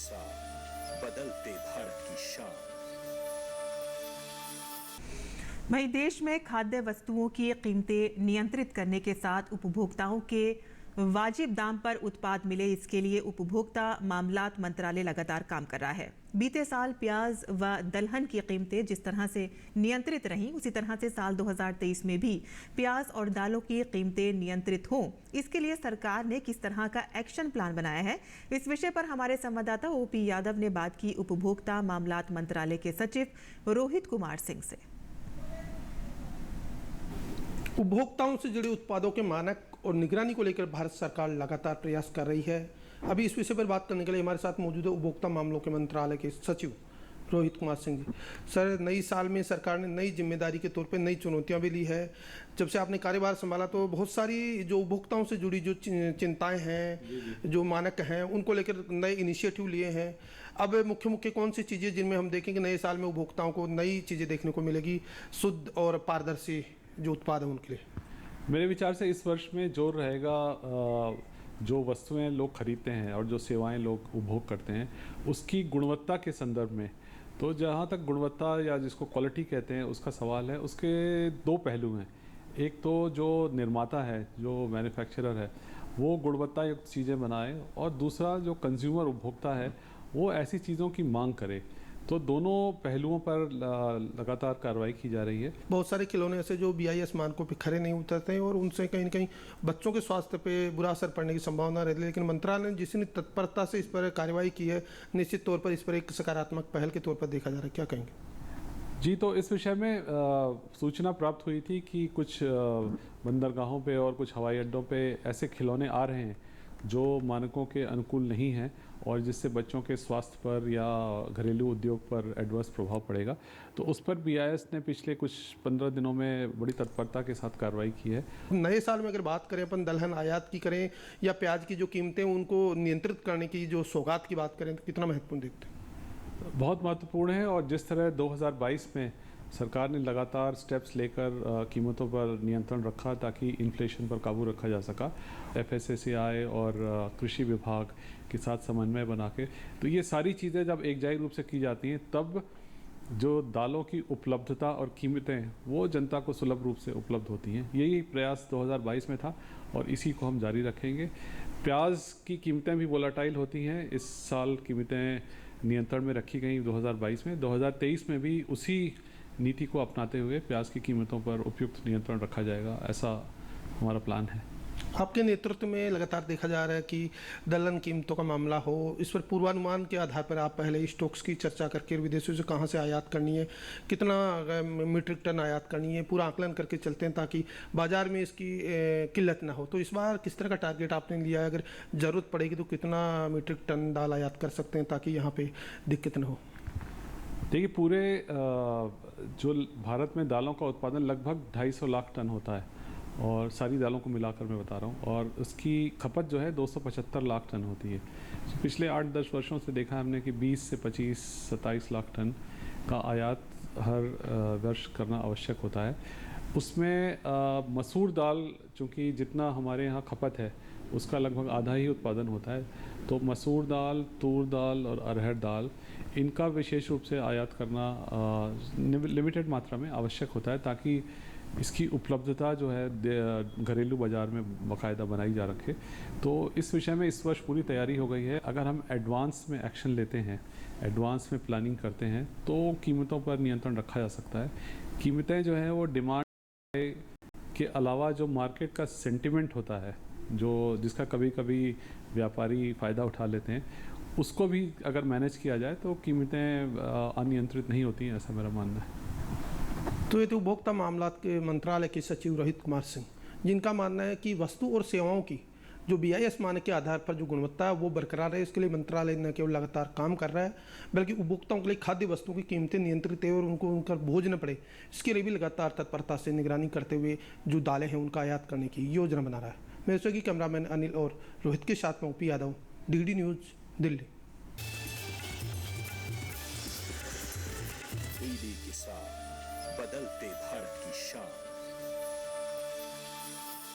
साथ बदलते भारत की शान। वहीं देश में खाद्य वस्तुओं की कीमतें नियंत्रित करने के साथ उपभोक्ताओं के वाजिब दाम पर उत्पाद मिले, इसके लिए उपभोक्ता मामलात मंत्रालय लगातार काम कर रहा है। बीते साल प्याज व दलहन की कीमतें जिस तरह से नियंत्रित रहीं, उसी तरह से साल 2023 में भी प्याज और दालों की कीमतें नियंत्रित हों, इसके लिए सरकार ने किस तरह का एक्शन प्लान बनाया है, इस विषय पर हमारे संवाददाता ओपी यादव ने बात की उपभोक्ता मामलात मंत्रालय के सचिव रोहित कुमार सिंह से। उपभोक्ताओं से जुड़े उत्पादों के मानक और निगरानी को लेकर भारत सरकार लगातार प्रयास कर रही है। अभी इस विषय पर बात करने के लिए हमारे साथ मौजूद है उपभोक्ता मामलों के मंत्रालय के सचिव रोहित कुमार सिंह जी। सर, नई साल में सरकार ने नई जिम्मेदारी के तौर पे नई चुनौतियां भी ली है। जब से आपने कार्यभार संभाला तो बहुत सारी जो उपभोक्ताओं से जुड़ी जो चिंताएं हैं, जो मानक हैं, उनको लेकर नए इनिशिएटिव लिए हैं। अब मुख्य कौन सी चीज़ें जिनमें हम देखेंगे नए साल में उपभोक्ताओं को नई चीज़ें देखने को मिलेगी, शुद्ध और पारदर्शी जो उत्पाद है उनके लिए? मेरे विचार से इस वर्ष में जोर रहेगा जो वस्तुएं लोग खरीदते हैं और जो सेवाएं लोग उपभोग करते हैं उसकी गुणवत्ता के संदर्भ में। तो जहाँ तक गुणवत्ता या जिसको क्वालिटी कहते हैं उसका सवाल है, उसके दो पहलू हैं। एक तो जो निर्माता है, जो मैन्युफैक्चरर है, वो गुणवत्ता युक्त चीज़ें बनाए, और दूसरा जो कंज्यूमर उपभोक्ता है वो ऐसी चीज़ों की मांग करे। तो दोनों पहलुओं पर लगातार कार्रवाई की जा रही है। बहुत सारे खिलौने ऐसे जो BIS मानकों पे खरे नहीं उतरते हैं और उनसे कहीं ना कहीं बच्चों के स्वास्थ्य पे बुरा असर पड़ने की संभावना रहती है, लेकिन मंत्रालय ने जितनी तत्परता से इस पर कार्रवाई की है, निश्चित तौर पर इस पर एक सकारात्मक पहल के तौर पर देखा जा रहा है। क्या कहेंगे जी? तो इस विषय में सूचना प्राप्त हुई थी कि कुछ बंदरगाहों पे और कुछ हवाई अड्डों पे ऐसे खिलौने आ रहे हैं जो मानकों के अनुकूल नहीं हैं और जिससे बच्चों के स्वास्थ्य पर या घरेलू उद्योग पर एडवर्स प्रभाव पड़ेगा। तो उस पर BIS ने पिछले कुछ 15 दिनों में बड़ी तत्परता के साथ कार्रवाई की है। नए साल में अगर बात करें अपन दलहन आयात की करें या प्याज की जो कीमतें उनको नियंत्रित करने की जो सौगात की बात करें तो कितना महत्वपूर्ण देखते हैं? बहुत महत्वपूर्ण है, और जिस तरह 2022 में सरकार ने लगातार स्टेप्स लेकर कीमतों पर नियंत्रण रखा ताकि इन्फ्लेशन पर काबू रखा जा सका, FSSAI और कृषि विभाग के साथ समन्वय बना के, तो ये सारी चीज़ें जब एकजाई रूप से की जाती हैं तब जो दालों की उपलब्धता और कीमतें वो जनता को सुलभ रूप से उपलब्ध होती हैं। यही प्रयास 2022 में था और इसी को हम जारी रखेंगे। प्याज की कीमतें भी वोलाटाइल होती हैं। इस साल कीमतें नियंत्रण में रखी गई 2022 में। 2023 में भी उसी नीति को अपनाते हुए प्याज की कीमतों पर उपयुक्त नियंत्रण रखा जाएगा, ऐसा हमारा प्लान है। आपके नेतृत्व में लगातार देखा जा रहा है कि दलहन कीमतों का मामला हो, इस पर पूर्वानुमान के आधार पर आप पहले स्टॉक्स की चर्चा करके विदेशों से कहां से आयात करनी है, कितना मीट्रिक टन आयात करनी है, पूरा आकलन करके चलते हैं ताकि बाजार में इसकी किल्लत ना हो। तो इस बार किस तरह का टारगेट आपने लिया है? अगर ज़रूरत पड़ेगी तो कितना मीट्रिक टन दाल आयात कर सकते हैं ताकि यहाँ पर दिक्कत ना हो? देखिए, पूरे जो भारत में दालों का उत्पादन लगभग 250 लाख टन होता है, और सारी दालों को मिलाकर मैं बता रहा हूँ, और उसकी खपत जो है 275 लाख टन होती है। तो पिछले 8-10 वर्षों से देखा हमने कि 20 से 25-27 लाख टन का आयात हर वर्ष करना आवश्यक होता है। उसमें मसूर दाल, चूँकि जितना हमारे यहाँ खपत है उसका लगभग आधा ही उत्पादन होता है, तो मसूर दाल, तूर दाल और अरहर दाल, इनका विशेष रूप से आयात करना लिमिटेड मात्रा में आवश्यक होता है ताकि इसकी उपलब्धता जो है घरेलू बाज़ार में बाकायदा बनाई जा रखे। तो इस विषय में इस वर्ष पूरी तैयारी हो गई है। अगर हम एडवांस में एक्शन लेते हैं, एडवांस में प्लानिंग करते हैं, तो कीमतों पर नियंत्रण रखा जा सकता है। कीमतें जो हैं वो डिमांड के अलावा जो मार्केट का सेंटिमेंट होता है, जो जिसका कभी कभी व्यापारी फ़ायदा उठा लेते हैं, उसको भी अगर मैनेज किया जाए तो कीमतें अनियंत्रित नहीं होती हैं, ऐसा मेरा मानना है। तो ये तो उपभोक्ता मामलात के मंत्रालय के सचिव रोहित कुमार सिंह, जिनका मानना है कि वस्तु और सेवाओं की जो BIS मानक के आधार पर जो गुणवत्ता है वो बरकरार है। इसके लिए मंत्रालय न केवल लगातार काम कर रहा है बल्कि उपभोक्ताओं के लिए खाद्य वस्तुओं की कीमतें नियंत्रित है और उनको उनका बोझ न पड़े, इसके लिए भी लगातार तत्परता से निगरानी करते हुए जो दालें हैं उनका आयात करने की योजना बना रहा है। मेरे सहयोगी कैमरामैन अनिल और रोहित के साथ में OP Yadav, DD news, Delhi. DD के साथ बदलते भारत की शान।